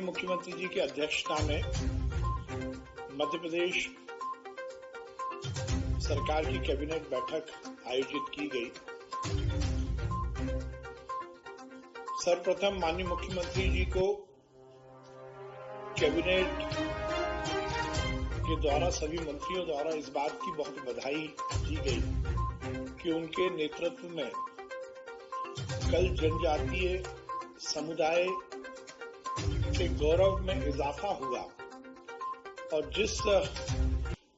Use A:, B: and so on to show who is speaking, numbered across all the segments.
A: माननीय मुख्यमंत्री जी की अध्यक्षता में मध्य प्रदेश सरकार की कैबिनेट बैठक आयोजित की गई। सर्वप्रथम माननीय मुख्यमंत्री जी को कैबिनेट के द्वारा सभी मंत्रियों द्वारा इस बात की बहुत बधाई दी गई कि उनके नेतृत्व में कल जनजातीय समुदाय के गौरव में इजाफा हुआ और जिस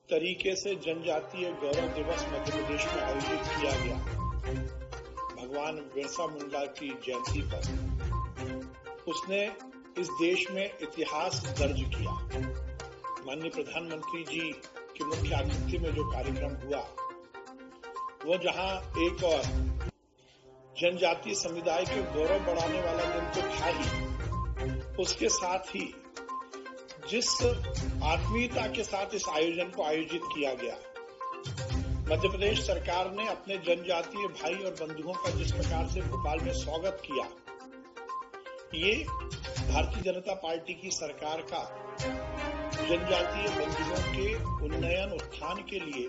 A: तरीके से जनजातीय गौरव दिवस मध्य प्रदेश में आयोजित किया गया भगवान बिरसा मुंडा की जयंती पर, उसने इस देश में इतिहास दर्ज किया। माननीय प्रधानमंत्री जी के मुख्य आतिथ्य में जो कार्यक्रम हुआ वो जहां एक और जनजातीय समुदाय के गौरव बढ़ाने वाला दिन तो था ही, उसके साथ ही जिस आत्मीयता के साथ इस आयोजन को आयोजित किया गया, मध्य प्रदेश सरकार ने अपने जनजातीय भाई और बंधुओं का जिस प्रकार से भोपाल में स्वागत किया, ये भारतीय जनता पार्टी की सरकार का जनजातीय बंधुओं के उन्नयन उत्थान के लिए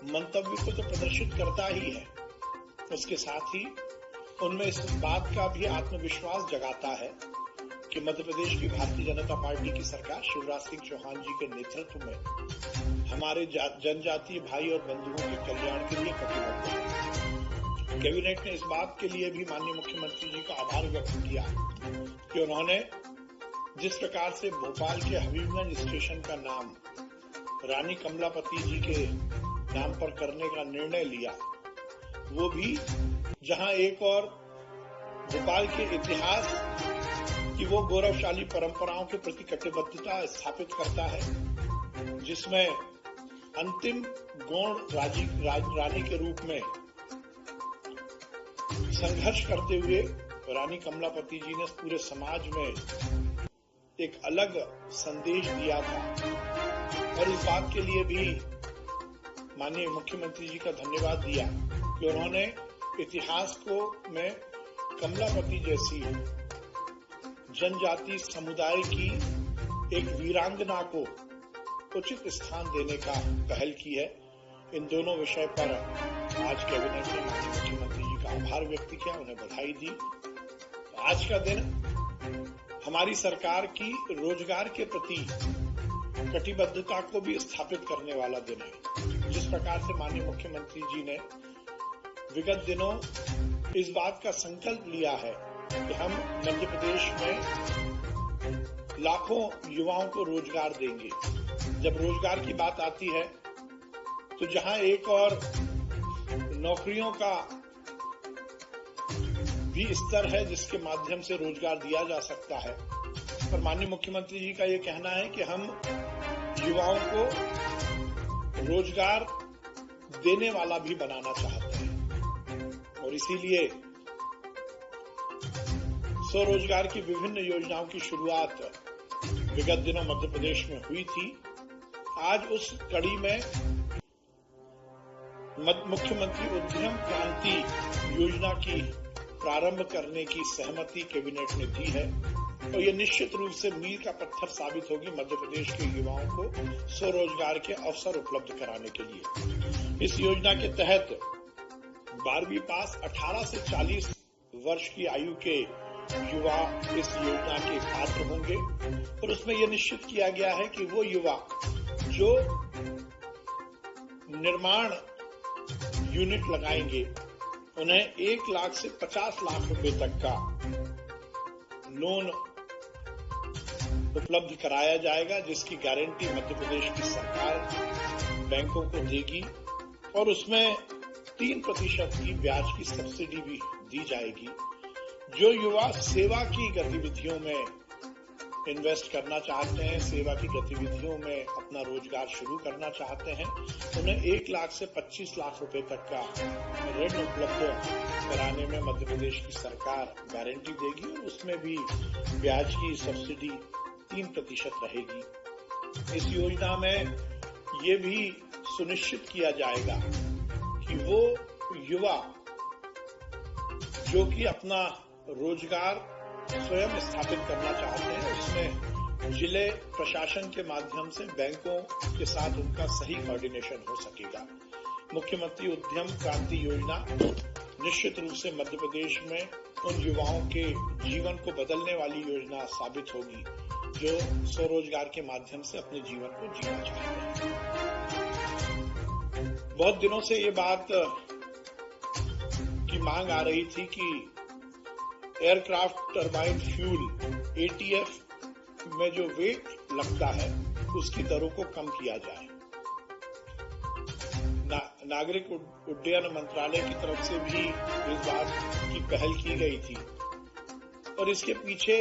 A: मंतव्य को तो प्रदर्शित करता ही है, उसके साथ ही उनमें इस बात का भी आत्मविश्वास जगाता है कि मध्य प्रदेश की भारतीय जनता पार्टी की सरकार शिवराज सिंह चौहान जी के नेतृत्व में हमारे जनजातीय भाई और बंधुओं के कल्याण के लिए कटिबद्ध है। कैबिनेट ने इस बात के लिए भी माननीय मुख्यमंत्री जी का आभार व्यक्त किया कि उन्होंने जिस प्रकार से भोपाल के हबीबगंज स्टेशन का नाम रानी कमलापति जी के नाम पर करने का निर्णय लिया, वो भी जहां एक और भोपाल के इतिहास कि वो गौरवशाली परंपराओं के प्रति कटिबद्धता स्थापित करता है, जिसमें अंतिम गौण रानी के रूप में संघर्ष करते हुए रानी कमलापति जी ने पूरे समाज में एक अलग संदेश दिया था और इस बात के लिए भी माननीय मुख्यमंत्री जी का धन्यवाद दिया कि उन्होंने इतिहास को में कमलापति जैसी जनजातीय समुदाय की एक वीरांगना को उचित स्थान देने का पहल की है। इन दोनों विषय पर आज कैबिनेट ने माननीय मुख्यमंत्री जी का आभार व्यक्त किया, उन्हें बधाई दी। आज का दिन हमारी सरकार की रोजगार के प्रति कटिबद्धता को भी स्थापित करने वाला दिन है। जिस प्रकार से माननीय मुख्यमंत्री जी ने विगत दिनों इस बात का संकल्प लिया है कि हम मध्य प्रदेश में लाखों युवाओं को रोजगार देंगे। जब रोजगार की बात आती है तो जहां एक और नौकरियों का भी स्तर है जिसके माध्यम से रोजगार दिया जा सकता है, पर माननीय मुख्यमंत्री जी का ये कहना है कि हम युवाओं को रोजगार देने वाला भी बनाना चाहते हैं और इसीलिए स्वरोजगार की विभिन्न योजनाओं की शुरुआत विगत दिनों मध्य प्रदेश में हुई थी। आज उस कड़ी में मुख्यमंत्री उद्यम क्रांति योजना की प्रारंभ करने की सहमति कैबिनेट ने दी है और ये निश्चित रूप से मील का पत्थर साबित होगी मध्य प्रदेश के युवाओं को स्वरोजगार के अवसर उपलब्ध कराने के लिए। इस योजना के तहत 12वीं पास 18 से 40 वर्ष की आयु के युवा इस योजना के पात्र होंगे और उसमें यह निश्चित किया गया है कि वो युवा जो निर्माण यूनिट लगाएंगे उन्हें 1 लाख से 50 लाख रुपए तक का लोन उपलब्ध कराया जाएगा, जिसकी गारंटी मध्य प्रदेश की सरकार बैंकों को देगी और उसमें 3% की ब्याज की सब्सिडी भी दी जाएगी। जो युवा सेवा की गतिविधियों में इन्वेस्ट करना चाहते हैं, सेवा की गतिविधियों में अपना रोजगार शुरू करना चाहते हैं, उन्हें 1 लाख से 25 लाख रुपए तक का ऋण उपलब्ध कराने में मध्य प्रदेश की सरकार गारंटी देगी और उसमें भी ब्याज की सब्सिडी 3% रहेगी। इस योजना में ये भी सुनिश्चित किया जाएगा कि वो युवा जो कि अपना रोजगार स्वयं स्थापित करना चाहते हैं। उसमें जिले प्रशासन के माध्यम से बैंकों के साथ उनका सही कोऑर्डिनेशन हो सकेगा। मुख्यमंत्री उद्यम क्रांति योजना निश्चित रूप से मध्य प्रदेश में उन युवाओं के जीवन को बदलने वाली योजना साबित होगी जो स्वरोजगार के माध्यम से अपने जीवन को जीना चाहते हैं। बहुत दिनों से ये बात की मांग आ रही थी कि एयरक्राफ्ट टरबाइन फ्यूल एटीएफ में जो वेट लगता है उसकी दरों को कम किया जाए। नागरिक उड्डयन मंत्रालय की तरफ से भी इस बात की पहल की गई थी और इसके पीछे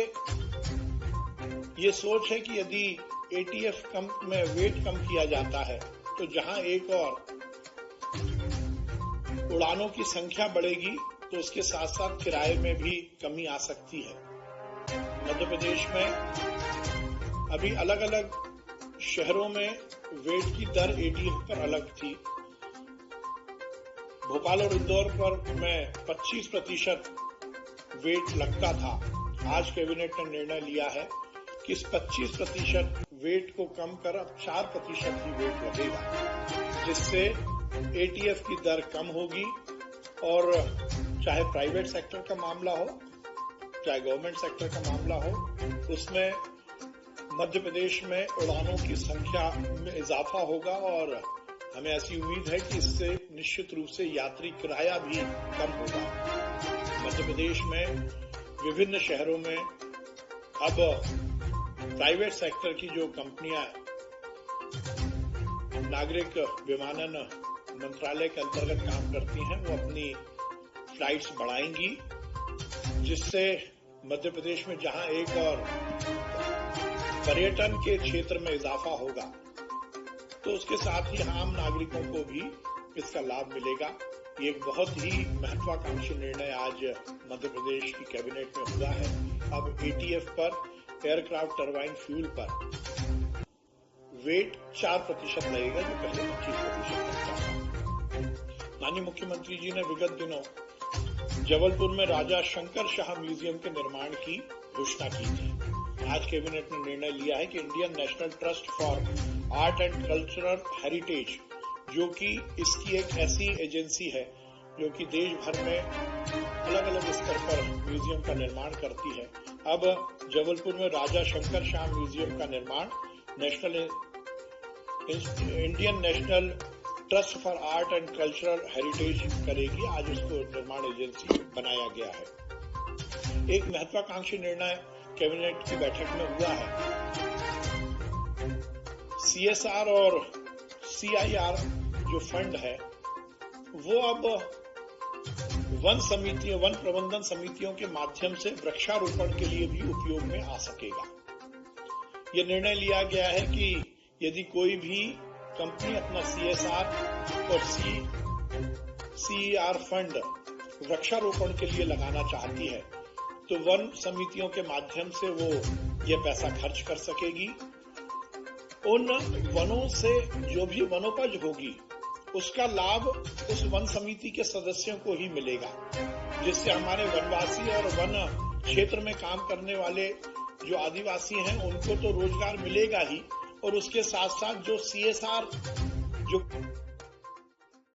A: ये सोच है कि यदि एटीएफ में वेट कम किया जाता है तो जहां एक और उड़ानों की संख्या बढ़ेगी तो उसके साथ साथ किराए में भी कमी आ सकती है। मध्य प्रदेश में अभी अलग अलग शहरों में वेट की दर एटीएफ पर अलग थी। भोपाल और इंदौर पर में 25% वेट लगता था। आज कैबिनेट ने निर्णय लिया है कि इस 25% वेट को कम कर अब 4% ही वेट लगेगा, जिससे एटीएफ की दर कम होगी और चाहे प्राइवेट सेक्टर का मामला हो चाहे गवर्नमेंट सेक्टर का मामला हो, उसमें मध्य प्रदेश में उड़ानों की संख्या में इजाफा होगा और हमें ऐसी उम्मीद है कि इससे निश्चित रूप से यात्री किराया भी कम होगा। मध्य प्रदेश में विभिन्न शहरों में अब प्राइवेट सेक्टर की जो कंपनियां नागरिक विमानन मंत्रालय के अंतर्गत काम करती हैं वो अपनी फ्लाइट्स बढ़ाएंगी, जिससे मध्य प्रदेश में जहां एक और पर्यटन के क्षेत्र में इजाफा होगा तो उसके साथ ही आम नागरिकों को भी इसका लाभ मिलेगा। ये एक बहुत ही महत्वाकांक्षी निर्णय आज मध्य प्रदेश की कैबिनेट में हुआ है। अब एटीएफ पर एयरक्राफ्ट टरबाइन फ्यूल पर वेट 4% लगेगा जो पहले 25% लगता था। माननीय मुख्यमंत्री जी ने विगत दिनों जबलपुर में राजा शंकर शाह म्यूजियम के निर्माण की घोषणा की थी। आज कैबिनेट ने निर्णय लिया है कि Indian national trust for art and cultural heritage, जो कि इसकी एक ऐसी एजेंसी है जो कि देश भर में अलग अलग स्तर पर म्यूजियम का निर्माण करती है, अब जबलपुर में राजा शंकर शाह म्यूजियम का निर्माण Indian national trust for art and cultural heritage करेगी। आज उसको निर्माण एजेंसी बनाया गया है। एक महत्वाकांक्षी निर्णय कैबिनेट की बैठक में हुआ है। सीएसआर और सीआईआर जो फंड है वो अब वन प्रबंधन समितियों के माध्यम से वृक्षारोपण के लिए भी उपयोग में आ सकेगा। यह निर्णय लिया गया है कि यदि कोई भी कंपनी अपना सीएसआर और सीईआर फंड वृक्षारोपण के लिए लगाना चाहती है तो वन समितियों के माध्यम से वो ये पैसा खर्च कर सकेगी। उन वनों से जो भी वनोपज होगी उसका लाभ उस वन समिति के सदस्यों को ही मिलेगा, जिससे हमारे वनवासी और वन क्षेत्र में काम करने वाले जो आदिवासी हैं उनको तो रोजगार मिलेगा ही और उसके साथ साथ जो सीएसआर जो